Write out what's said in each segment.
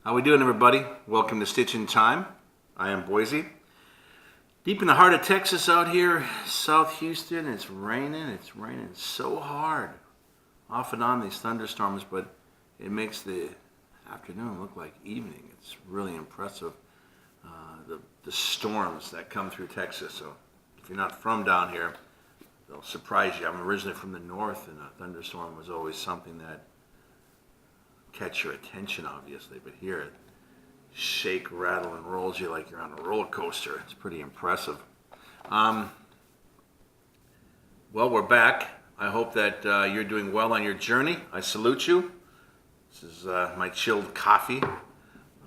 How we doing, everybody? Welcome to Stitch in Time. I am Boysie. Deep in the heart of Texas out here, South Houston. It's raining. It's raining so hard. Off and on these thunderstorms, but it makes the afternoon look like evening. It's really impressive, the storms that come through Texas. So if you're not from down here, they'll surprise you. I'm originally from the north, and a thunderstorm was always something that catch your attention, obviously, but here it shake, rattle, and rolls you like you're on a roller coaster. It's pretty impressive. Well, we're back. I hope that you're doing well on your journey. I salute you. This is my chilled coffee.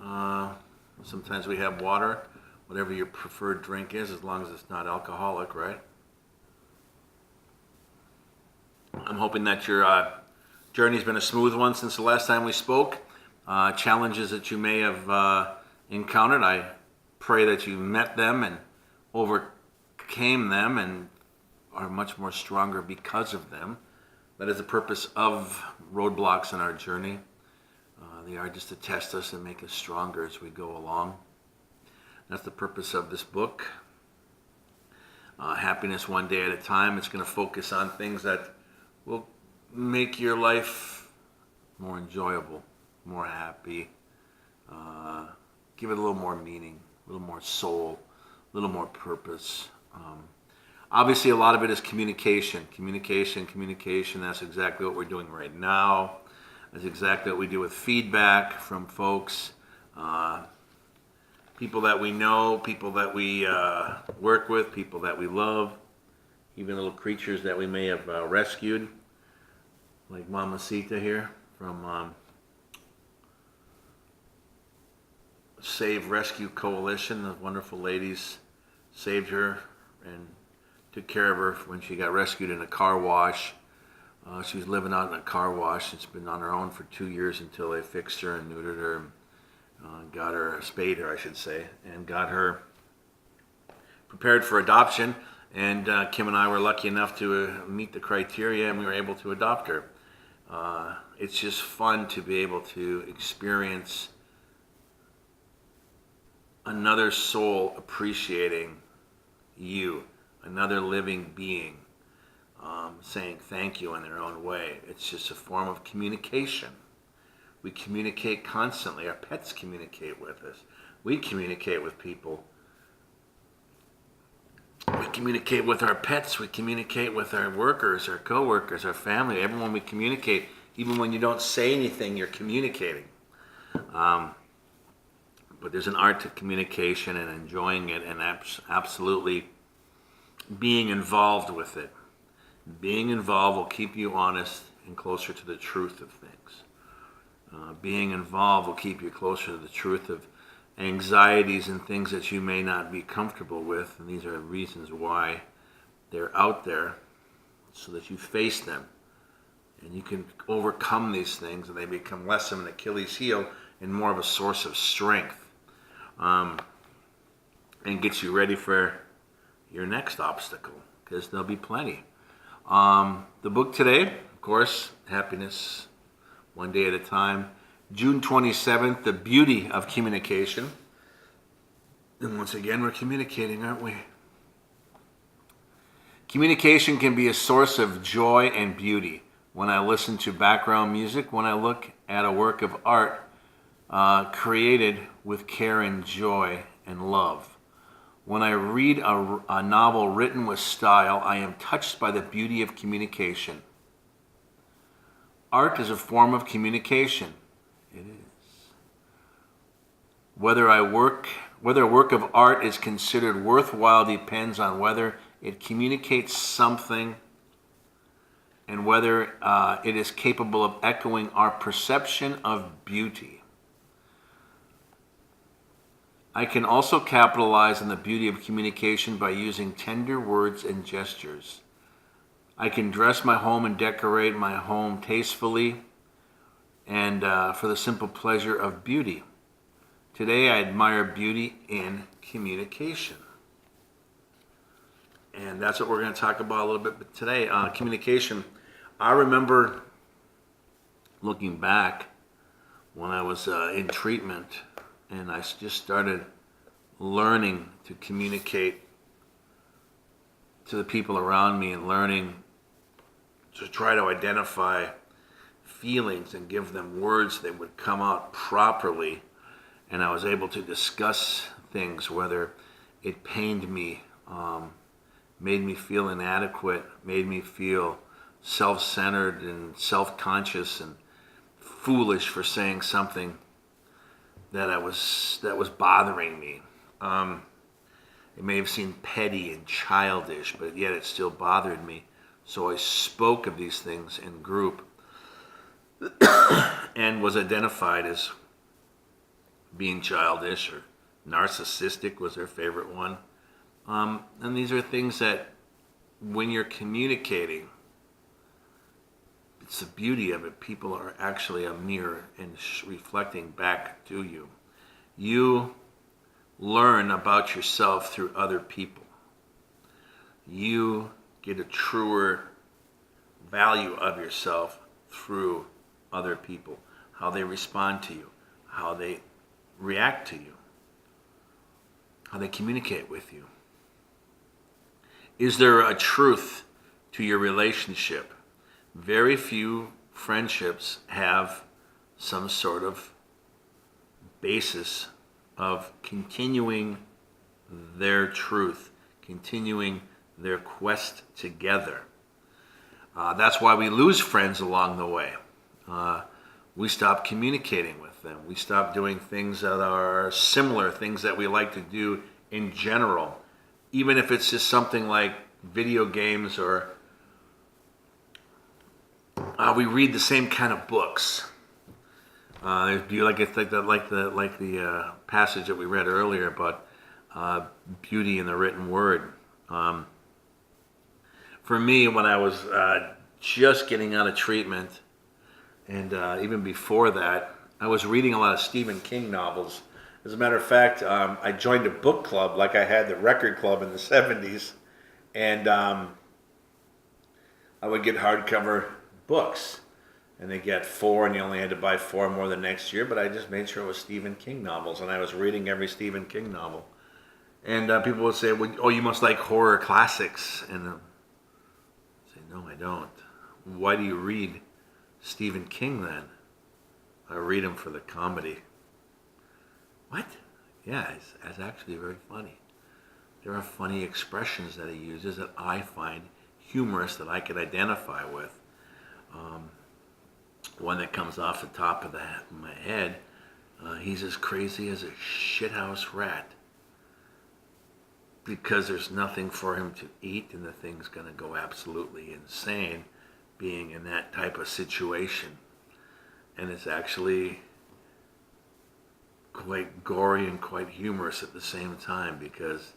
Sometimes we have water, whatever your preferred drink is, as long as it's not alcoholic, right? I'm hoping that your journey's been a smooth one since the last time we spoke. Challenges that you may have encountered, I pray that you met them and overcame them and are much more stronger because of them. That is the purpose of roadblocks in our journey. They are just to test us and make us stronger as we go along. That's the purpose of this book. Happiness One Day at a Time. It's going to focus on things that will make your life more enjoyable, more happy, give it a little more meaning, a little more soul, a little more purpose. Obviously, a lot of it is communication. Communication. That's exactly what we're doing right now. That's exactly what we do with feedback from folks, people that we know, people that we work with, people that we love, even little creatures that we may have rescued, like Mamacita here from Save Rescue Coalition. The wonderful ladies saved her and took care of her when she got rescued in a car wash. She was living out in a car wash. It's been on her own for 2 years until they fixed her and neutered her, got her, spayed her, I should say, and got her prepared for adoption. And Kim and I were lucky enough to meet the criteria, and we were able to adopt her. It's just fun to be able to experience another soul appreciating you, another living being, saying thank you in their own way. It's just a form of communication. We communicate constantly. Our pets communicate with us. We communicate with people. We communicate with our pets. We communicate with our workers, our co-workers, our family. Everyone we communicate. Even when you don't say anything, you're communicating. But there's an art to communication and enjoying it and absolutely being involved with it. Being involved will keep you honest and closer to the truth of things. Being involved will keep you closer to the truth of anxieties and things that you may not be comfortable with. And these are reasons why they're out there, so that you face them. And you can overcome these things, and they become less of an Achilles heel and more of a source of strength. And gets you ready for your next obstacle, because there'll be plenty. The book today, of course, Happiness One Day at a Time. June 27th, The Beauty of Communication. And once again, we're communicating, aren't we? Communication can be a source of joy and beauty. When I listen to background music, when I look at a work of art created with care and joy and love. When I read a novel written with style, I am touched by the beauty of communication. Art is a form of communication. It is. Whether a work of art is considered worthwhile depends on whether it communicates something and whether it is capable of echoing our perception of beauty. I can also capitalize on the beauty of communication by using tender words and gestures. I can dress my home and decorate my home tastefully and for the simple pleasure of beauty. Today I admire beauty in communication. And that's what we're going to talk about a little bit today, communication. I remember looking back when I was in treatment, and I just started learning to communicate to the people around me and learning to try to identify feelings and give them words that would come out properly. And I was able to discuss things, whether it pained me, made me feel inadequate, made me feel self-centered and self-conscious and foolish for saying something that was bothering me. It may have seemed petty and childish, but yet it still bothered me. So I spoke of these things in group and was identified as being childish or narcissistic was their favorite one. And these are things that when you're communicating, it's the beauty of it. People are actually a mirror and reflecting back to you. You learn about yourself through other people. You get a truer value of yourself through other people, how they respond to you, how they react to you, how they communicate with you. Is there a truth to your relationship? Very few friendships have some sort of basis of continuing their truth, continuing their quest together. That's why we lose friends along the way. We stop communicating with them. We stop doing things that are similar, things that we like to do in general. Even if it's just something like video games or we read the same kind of books. Do you like the passage that we read earlier about beauty in the written word? For me, when I was just getting out of treatment, and even before that, I was reading a lot of Stephen King novels. As a matter of fact, I joined a book club like I had the record club in the 70s, and I would get hardcover books. And they get 4, and you only had to buy 4 more the next year, but I just made sure it was Stephen King novels, and I was reading every Stephen King novel. And people would say, well, oh, you must like horror classics. And I say, no, I don't. Why do you read Stephen King then? I read him for the comedy. What? Yeah, it's actually very funny. There are funny expressions that he uses that I find humorous that I could identify with. One that comes off the top of my head, he's as crazy as a shithouse rat because there's nothing for him to eat and the thing's going to go absolutely insane being in that type of situation. And it's actually quite gory and quite humorous at the same time because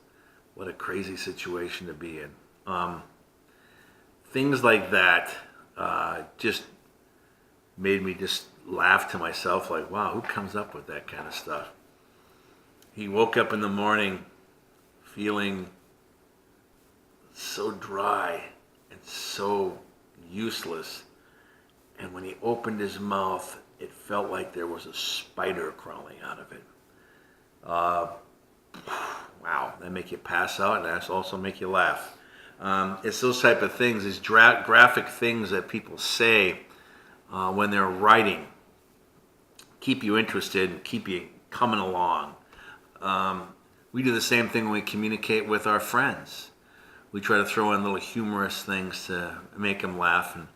what a crazy situation to be in. Things like that just made me just laugh to myself like, wow, who comes up with that kind of stuff? He woke up in the morning feeling so dry and so useless. And when he opened his mouth, it felt like there was a spider crawling out of it. Wow, that make you pass out and that also make you laugh. It's those type of things, these graphic things that people say when they're writing, keep you interested and keep you coming along. We do the same thing when we communicate with our friends. We try to throw in little humorous things to make them laugh and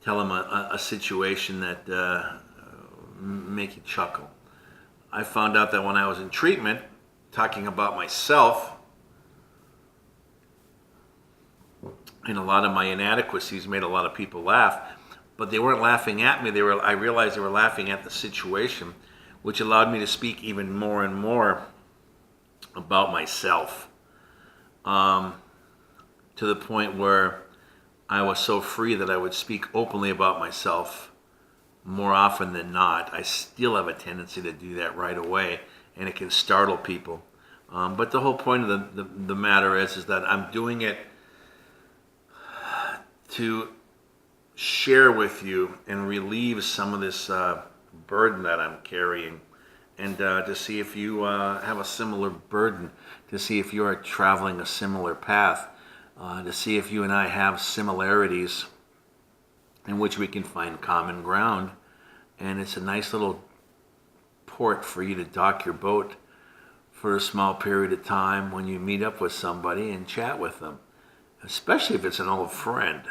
tell them a situation that make you chuckle. I found out that when I was in treatment, talking about myself and a lot of my inadequacies made a lot of people laugh. But they weren't laughing at me. I realized they were laughing at the situation, which allowed me to speak even more and more about myself, to the point where I was so free that I would speak openly about myself more often than not. I still have a tendency to do that right away, and it can startle people. But the whole point of the matter is that I'm doing it to share with you and relieve some of this burden that I'm carrying, and to see if you have a similar burden, to see if you are traveling a similar path, to see if you and I have similarities in which we can find common ground. And it's a nice little port for you to dock your boat for a small period of time when you meet up with somebody and chat with them, especially if it's an old friend.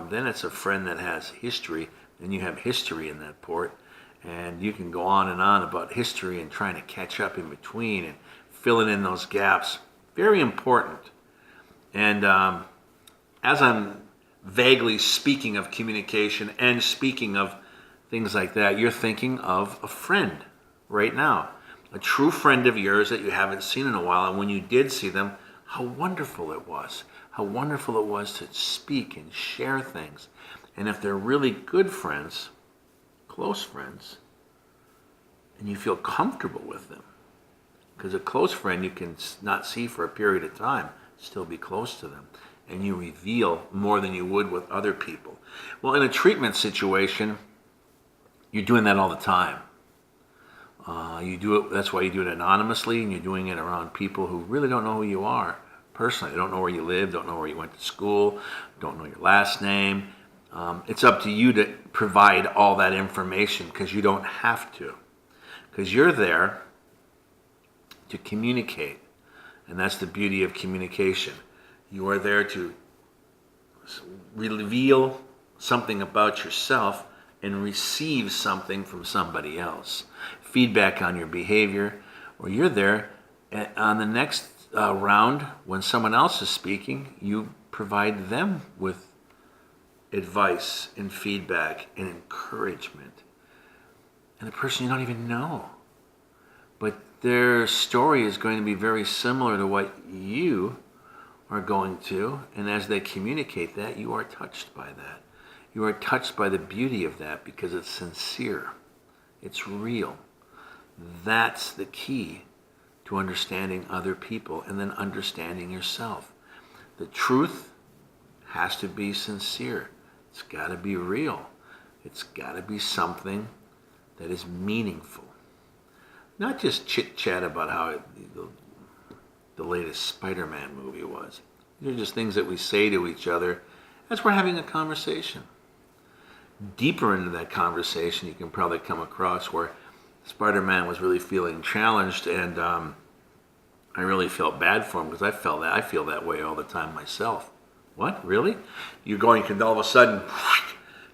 Then it's a friend that has history, and you have history in that port, and you can go on and on about history and trying to catch up in between and filling in those gaps. Very important. And as I'm vaguely speaking of communication and speaking of things like that, you're thinking of a friend right now, a true friend of yours that you haven't seen in a while, and when you did see them, how wonderful it was. How wonderful it was to speak and share things. And if they're really good friends, close friends, and you feel comfortable with them, because a close friend you can not see for a period of time, still be close to them, and you reveal more than you would with other people. Well, in a treatment situation, you're doing that all the time. You do it. That's why you do it anonymously, and you're doing it around people who really don't know who you are personally. They don't know where you live, don't know where you went to school, don't know your last name. It's up to you to provide all that information, because you don't have to, because you're there to communicate, and that's the beauty of communication. You are there to reveal something about yourself and receive something from somebody else, feedback on your behavior, or you're there on the next round when someone else is speaking, you provide them with advice and feedback and encouragement. And the person you don't even know, but their story is going to be very similar to what you are going to, and as they communicate that, you are touched by that. You are touched by the beauty of that because it's sincere. It's real. That's the key to understanding other people and then understanding yourself. The truth has to be sincere. It's got to be real. It's got to be something that is meaningful. Not just chit-chat about how the latest Spider-Man movie was. These are just things that we say to each other as we're having a conversation. Deeper into that conversation, you can probably come across where Spider-Man was really feeling challenged, and I really felt bad for him because I feel that way all the time myself. What? Really? You're going, and all of a sudden,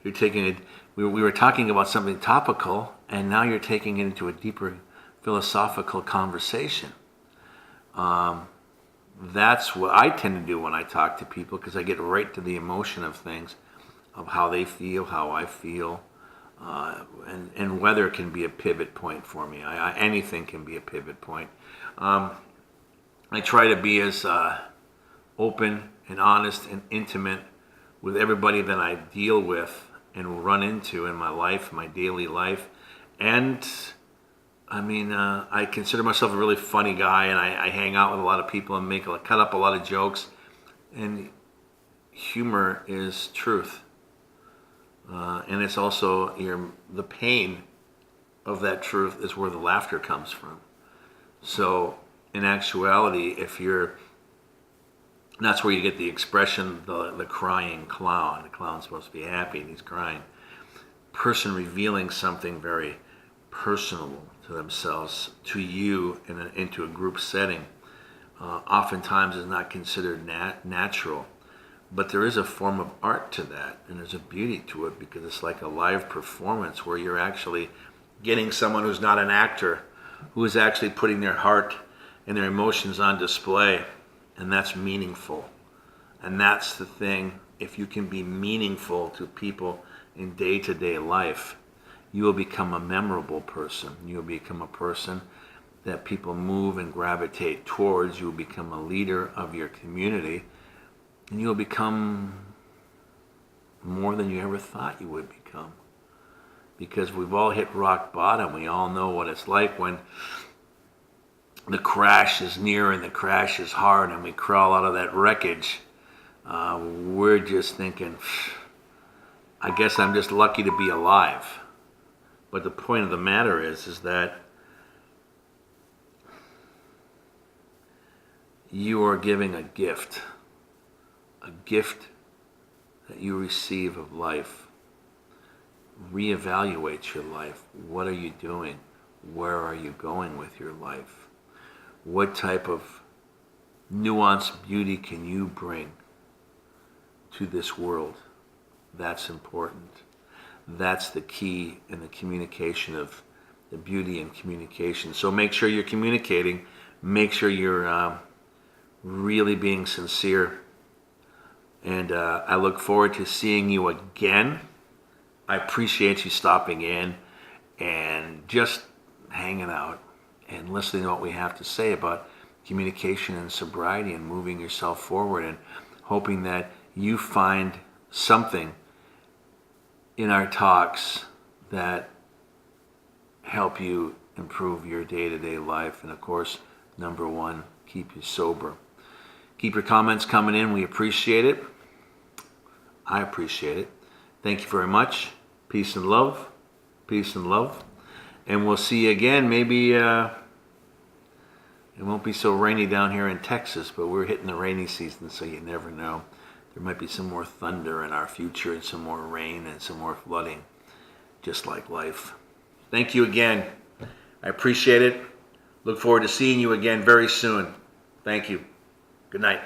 you're taking it. We were talking about something topical, and now you're taking it into a deeper philosophical conversation. That's what I tend to do when I talk to people, because I get right to the emotion of things, of how they feel, how I feel, and weather can be a pivot point for me. Anything can be a pivot point. I try to be as open and honest and intimate with everybody that I deal with and run into in my life, my daily life. And I mean, I consider myself a really funny guy, and I hang out with a lot of people and cut up a lot of jokes. And humor is truth. And it's also the pain of that truth is where the laughter comes from. So in actuality, that's where you get the expression, the crying clown. The clown's supposed to be happy and he's crying. Person revealing something very personal to themselves, to you, into a group setting, oftentimes is not considered natural. But there is a form of art to that, and there's a beauty to it, because it's like a live performance where you're actually getting someone who's not an actor, who is actually putting their heart and their emotions on display, and that's meaningful. And that's the thing. If you can be meaningful to people in day-to-day life, you will become a memorable person. You will become a person that people move and gravitate towards. You will become a leader of your community. And you'll become more than you ever thought you would become. Because we've all hit rock bottom. We all know what it's like when the crash is near and the crash is hard and we crawl out of that wreckage. We're just thinking, I guess I'm just lucky to be alive. But the point of the matter is that you are giving a gift that you receive of life. Reevaluate your life. What are you doing? Where are you going with your life? What type of nuanced beauty can you bring to this world? That's important. That's the key in the communication of the beauty and communication. So make sure you're communicating. Make sure you're really being sincere. And I look forward to seeing you again. I appreciate you stopping in and just hanging out and listening to what we have to say about communication and sobriety and moving yourself forward, and hoping that you find something in our talks that help you improve your day-to-day life. And of course, number one, keep you sober. Keep your comments coming in. We appreciate it. I appreciate it. Thank you very much. Peace and love. Peace and love. And we'll see you again. Maybe it won't be so rainy down here in Texas, but we're hitting the rainy season, so you never know. There might be some more thunder in our future and some more rain and some more flooding, just like life. Thank you again. I appreciate it. Look forward to seeing you again very soon. Thank you. Good night.